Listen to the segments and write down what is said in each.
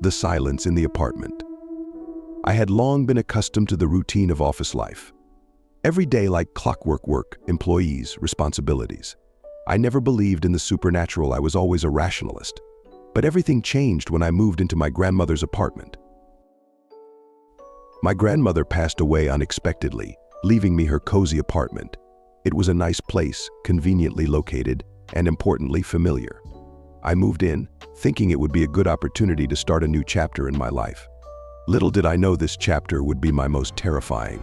The silence in the apartment. I had long been accustomed to the routine of office life. Every day like clockwork: work, employees, responsibilities. I never believed in the supernatural. I was always a rationalist. But everything changed when I moved into my grandmother's apartment. My grandmother passed away unexpectedly, leaving me her cozy apartment. It was a nice place, conveniently located, and importantly familiar. I moved in, thinking it would be a good opportunity to start a new chapter in my life. Little did I know this chapter would be my most terrifying.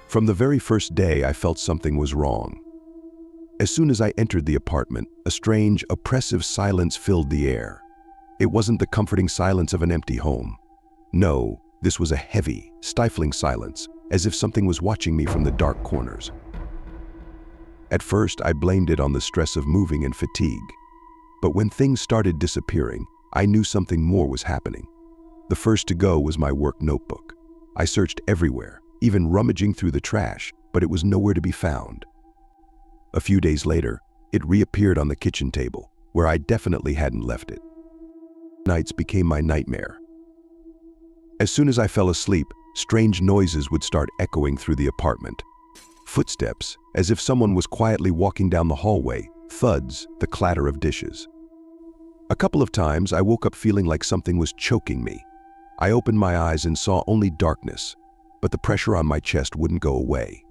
From the very first day, I felt something was wrong. As soon as I entered the apartment, a strange, oppressive silence filled the air. It wasn't the comforting silence of an empty home. No, this was a heavy, stifling silence, as if something was watching me from the dark corners. At first, I blamed it on the stress of moving and fatigue. But when things started disappearing, I knew something more was happening. The first to go was my work notebook. I searched everywhere, even rummaging through the trash, but it was nowhere to be found. A few days later, it reappeared on the kitchen table, where I definitely hadn't left it. Nights became my nightmare. As soon as I fell asleep, strange noises would start echoing through the apartment. Footsteps, as if someone was quietly walking down the hallway, thuds, the clatter of dishes. A couple of times, I woke up feeling like something was choking me. I opened my eyes and saw only darkness, but the pressure on my chest wouldn't go away.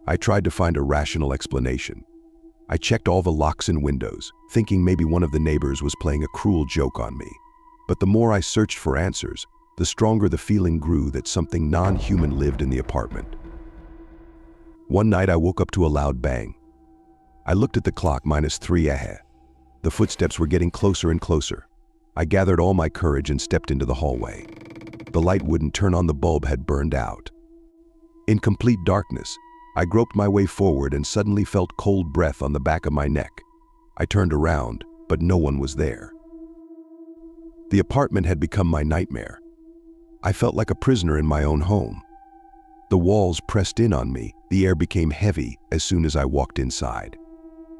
I tried to find a rational explanation. I checked all the locks and windows, thinking maybe one of the neighbors was playing a cruel joke on me. But the more I searched for answers, the stronger the feeling grew that something non-human lived in the apartment. One night, I woke up to a loud bang. I looked at the clock, -3. The footsteps were getting closer and closer. I gathered all my courage and stepped into the hallway. The light wouldn't turn on, the bulb had burned out. In complete darkness, I groped my way forward and suddenly felt cold breath on the back of my neck. I turned around, but no one was there. The apartment had become my nightmare. I felt like a prisoner in my own home. The walls pressed in on me, the air became heavy as soon as I walked inside.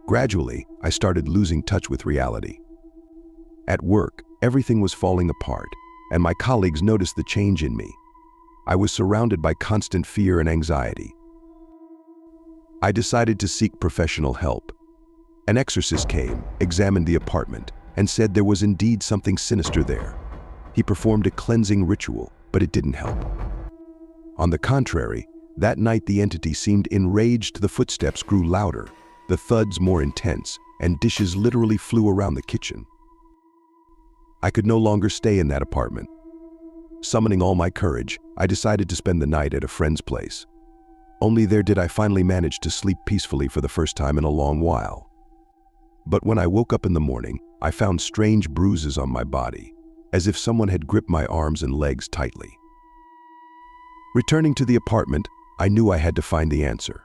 Gradually, I started losing touch with reality. At work, everything was falling apart, and my colleagues noticed the change in me. I was surrounded by constant fear and anxiety. I decided to seek professional help. An exorcist came, examined the apartment, and said there was indeed something sinister there. He performed a cleansing ritual, but it didn't help. On the contrary, that night the entity seemed enraged. The footsteps grew louder, the thuds more intense, and dishes literally flew around the kitchen. I could no longer stay in that apartment. Summoning all my courage, I decided to spend the night at a friend's place. Only there did I finally manage to sleep peacefully for the first time in a long while. But when I woke up in the morning, I found strange bruises on my body, as if someone had gripped my arms and legs tightly. Returning to the apartment, I knew I had to find the answer.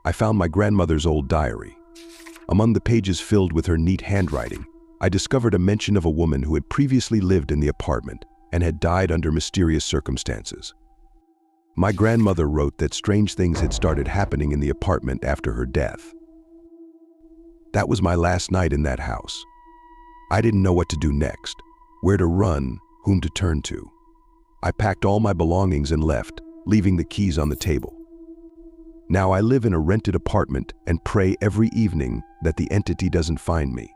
I found my grandmother's old diary. Among the pages filled with her neat handwriting, I discovered a mention of a woman who had previously lived in the apartment and had died under mysterious circumstances. My grandmother wrote that strange things had started happening in the apartment after her death. That was my last night in that house. I didn't know what to do next, where to run, whom to turn to. I packed all my belongings and left, leaving the keys on the table. Now I live in a rented apartment and pray every evening that the entity doesn't find me.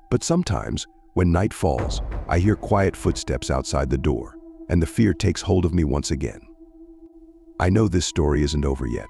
But sometimes, when night falls, I hear quiet footsteps outside the door, and the fear takes hold of me once again. I know this story isn't over yet.